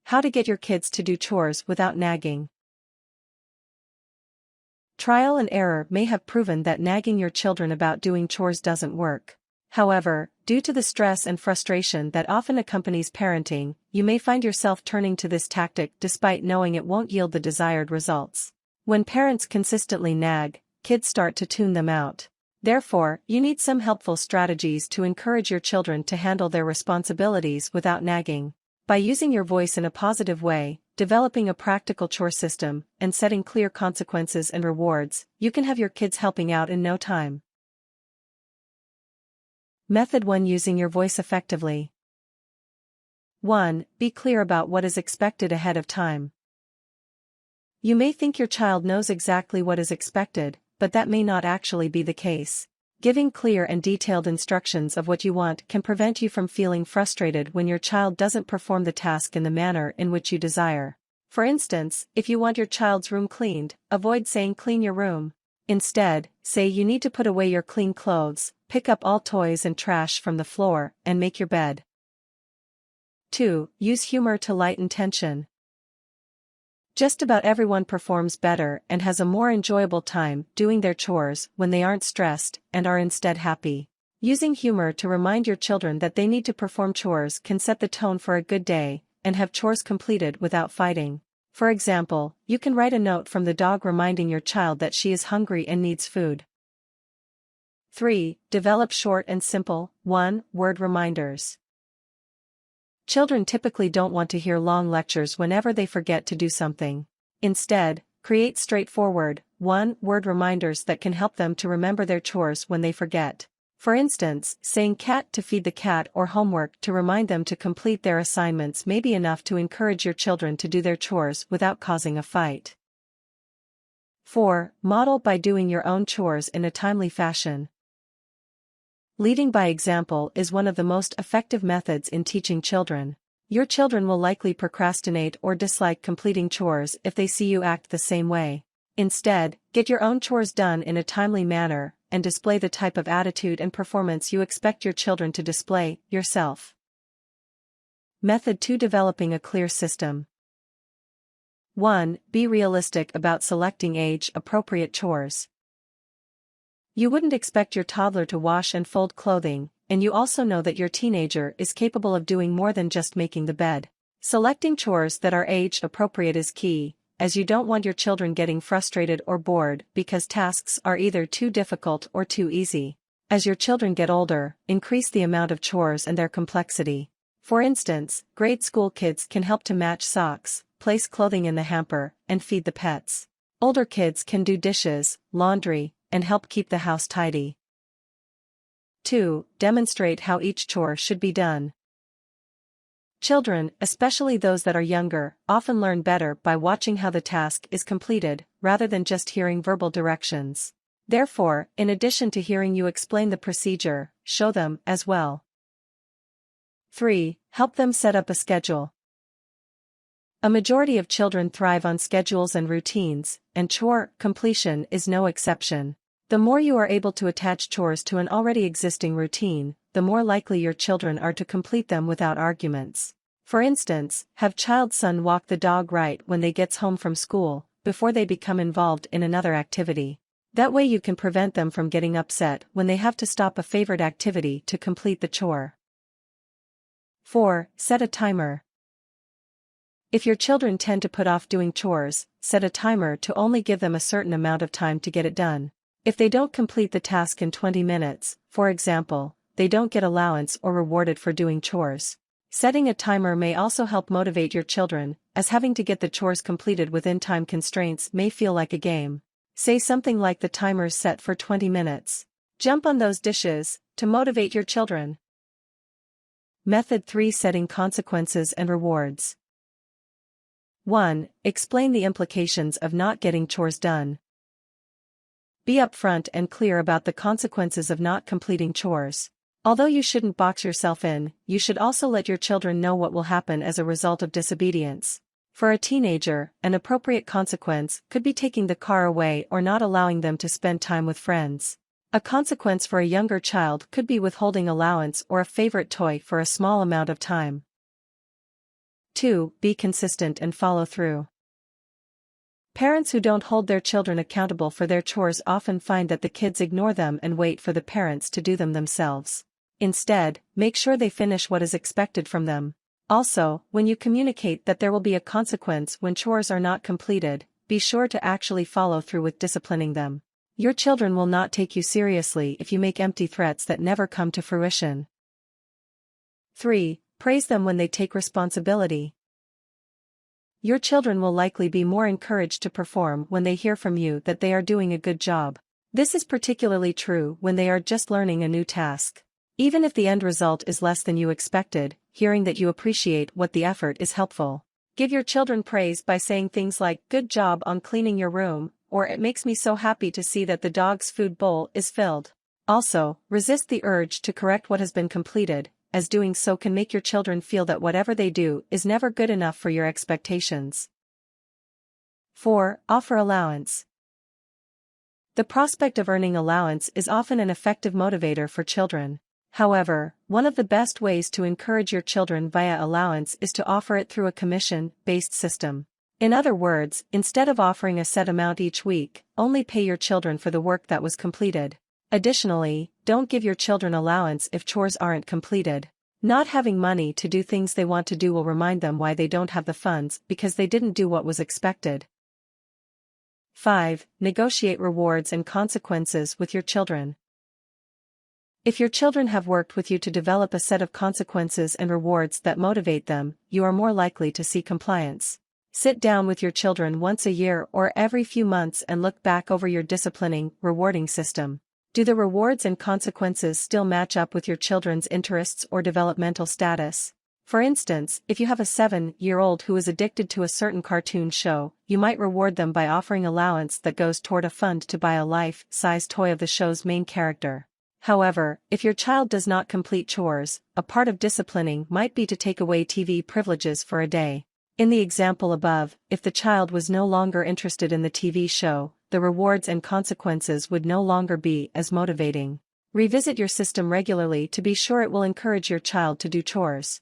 How to get your kids to do chores without nagging. Trial and error may have proven that nagging your children about doing chores doesn't work. However, due to the stress and frustration that often accompanies parenting, you may find yourself turning to this tactic despite knowing it won't yield the desired results. When parents consistently nag, kids start to tune them out. Therefore, you need some helpful strategies to encourage your children to handle their responsibilities without nagging. By using your voice in a positive way, developing a practical chore system, and setting clear consequences and rewards, you can have your kids helping out in no time. Method 1: Using your voice effectively. 1. Be clear about what is expected ahead of time. You may think your child knows exactly what is expected, but that may not actually be the case. Giving clear and detailed instructions of what you want can prevent you from feeling frustrated when your child doesn't perform the task in the manner in which you desire. For instance, if you want your child's room cleaned, avoid saying "clean your room." Instead, say you need to put away your clean clothes, pick up all toys and trash from the floor, and make your bed. 2. Use humor to lighten tension. Just about everyone performs better and has a more enjoyable time doing their chores when they aren't stressed and are instead happy. Using humor to remind your children that they need to perform chores can set the tone for a good day and have chores completed without fighting. For example, you can write a note from the dog reminding your child that she is hungry and needs food. 3. Develop short and simple, one-word reminders. Children typically don't want to hear long lectures whenever they forget to do something. Instead, create straightforward, one-word reminders that can help them to remember their chores when they forget. For instance, saying cat to feed the cat or homework to remind them to complete their assignments may be enough to encourage your children to do their chores without causing a fight. 4. Model by doing your own chores in a timely fashion. Leading by example is one of the most effective methods in teaching children. Your children will likely procrastinate or dislike completing chores if they see you act the same way. Instead, get your own chores done in a timely manner and display the type of attitude and performance you expect your children to display yourself. Method 2: Developing a clear system. 1. Be realistic about selecting age-appropriate chores. You wouldn't expect your toddler to wash and fold clothing, and you also know that your teenager is capable of doing more than just making the bed. Selecting chores that are age-appropriate is key, as you don't want your children getting frustrated or bored because tasks are either too difficult or too easy. As your children get older, increase the amount of chores and their complexity. For instance, grade school kids can help to match socks, place clothing in the hamper, and feed the pets. Older kids can do dishes, laundry, and help keep the house tidy. 2. Demonstrate how each chore should be done. Children, especially those that are younger, often learn better by watching how the task is completed, rather than just hearing verbal directions. Therefore, in addition to hearing you explain the procedure, show them as well. 3. Help them set up a schedule. A majority of children thrive on schedules and routines, and chore completion is no exception. The more you are able to attach chores to an already existing routine, the more likely your children are to complete them without arguments. For instance, have child's son walk the dog right when they gets home from school, before they become involved in another activity. That way you can prevent them from getting upset when they have to stop a favorite activity to complete the chore. 4. Set a timer. If your children tend to put off doing chores, set a timer to only give them a certain amount of time to get it done. If they don't complete the task in 20 minutes, for example, they don't get allowance or rewarded for doing chores. Setting a timer may also help motivate your children, as having to get the chores completed within time constraints may feel like a game. Say something like "the timer's set for 20 minutes. Jump on those dishes," to motivate your children. Method 3: Setting consequences and rewards. 1. Explain the implications of not getting chores done. Be upfront and clear about the consequences of not completing chores. Although you shouldn't box yourself in, you should also let your children know what will happen as a result of disobedience. For a teenager, an appropriate consequence could be taking the car away or not allowing them to spend time with friends. A consequence for a younger child could be withholding allowance or a favorite toy for a small amount of time. 2. Be consistent and follow through. Parents who don't hold their children accountable for their chores often find that the kids ignore them and wait for the parents to do them themselves. Instead, make sure they finish what is expected from them. Also, when you communicate that there will be a consequence when chores are not completed, be sure to actually follow through with disciplining them. Your children will not take you seriously if you make empty threats that never come to fruition. 3. Praise them when they take responsibility. Your children will likely be more encouraged to perform when they hear from you that they are doing a good job. This is particularly true when they are just learning a new task. Even if the end result is less than you expected, hearing that you appreciate what the effort is helpful. Give your children praise by saying things like, "Good job on cleaning your room," or "It makes me so happy to see that the dog's food bowl is filled." Also, resist the urge to correct what has been completed, as doing so can make your children feel that whatever they do is never good enough for your expectations. 4. Offer allowance. The prospect of earning allowance is often an effective motivator for children. However, one of the best ways to encourage your children via allowance is to offer it through a commission-based system. In other words, instead of offering a set amount each week, only pay your children for the work that was completed. Additionally, don't give your children allowance if chores aren't completed. Not having money to do things they want to do will remind them why they don't have the funds because they didn't do what was expected. 5. Negotiate rewards and consequences with your children. If your children have worked with you to develop a set of consequences and rewards that motivate them, you are more likely to see compliance. Sit down with your children once a year or every few months and look back over your disciplining, rewarding system. Do the rewards and consequences still match up with your children's interests or developmental status? For instance, if you have a 7-year-old who is addicted to a certain cartoon show, you might reward them by offering allowance that goes toward a fund to buy a life-size toy of the show's main character. However, if your child does not complete chores, a part of disciplining might be to take away TV privileges for a day. In the example above, if the child was no longer interested in the TV show, the rewards and consequences would no longer be as motivating. Revisit your system regularly to be sure it will encourage your child to do chores.